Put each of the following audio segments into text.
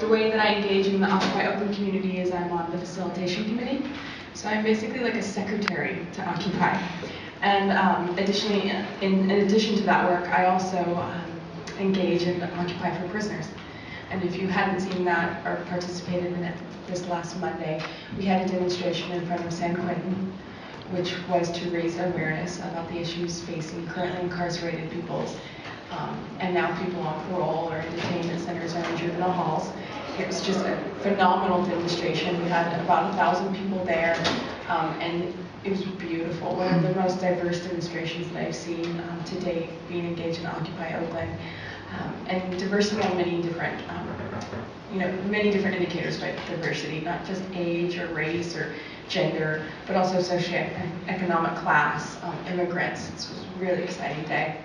the way that I engage in the Occupy Oakland community is I'm on the facilitation committee. So I'm basically like a secretary to Occupy. And additionally, in addition to that work, I also engage in Occupy for Prisoners. And if you hadn't seen that or participated in it this last Monday, we had a demonstration in front of San Quentin, which was to raise awareness about the issues facing currently incarcerated people, and now people on parole or in detainment centers or in juvenile halls. It was just a phenomenal demonstration. We had about 1,000 people there, and it was beautiful. One of the most diverse demonstrations that I've seen to date, being engaged in Occupy Oakland. And diversity on many different, many different indicators of diversity, not just age or race or gender, but also socioeconomic class, immigrants. It was a really exciting day.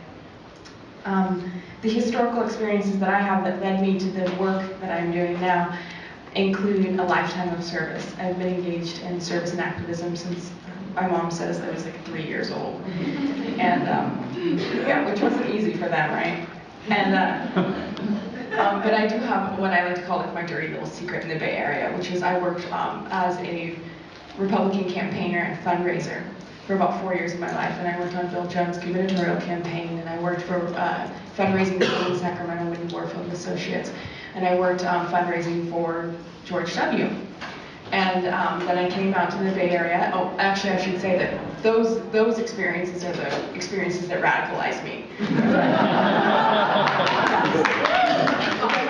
The historical experiences that I have that led me to the work that I'm doing now include a lifetime of service. I've been engaged in service and activism since my mom says I was like 3 years old. And yeah, which wasn't easy for them, right? And but I do have what I like to call like my dirty little secret in the Bay Area, which is I worked as a Republican campaigner and fundraiser for about 4 years of my life, and I worked on Bill Jones' gubernatorial campaign, and I worked for fundraising in Sacramento with Warfield and Associates, and I worked fundraising for George W. And then I came out to the Bay Area. Oh, actually, I should say that those experiences are the experiences that radicalized me. Because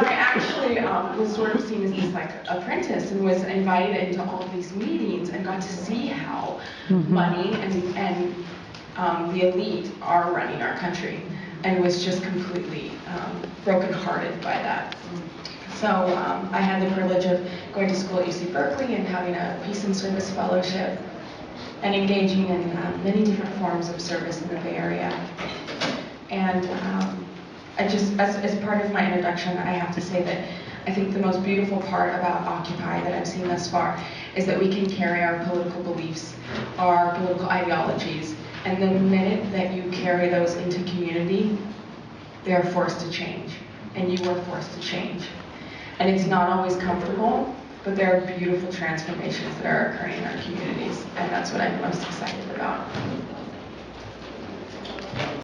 I actually was sort of seen as this like apprentice and was invited into all of these meetings and got to see how money and the elite are running our country, and was just completely brokenhearted by that. So I had the privilege of going to school at UC Berkeley and having a peace and service fellowship and engaging in many different forms of service in the Bay Area. And I just, as part of my introduction, I have to say that I think the most beautiful part about Occupy that I've seen thus far is that we can carry our political beliefs, our political ideologies, and the minute that you carry those into community, they're forced to change, and you are forced to change. And it's not always comfortable, but there are beautiful transformations that are occurring in our communities, and that's what I'm most excited about.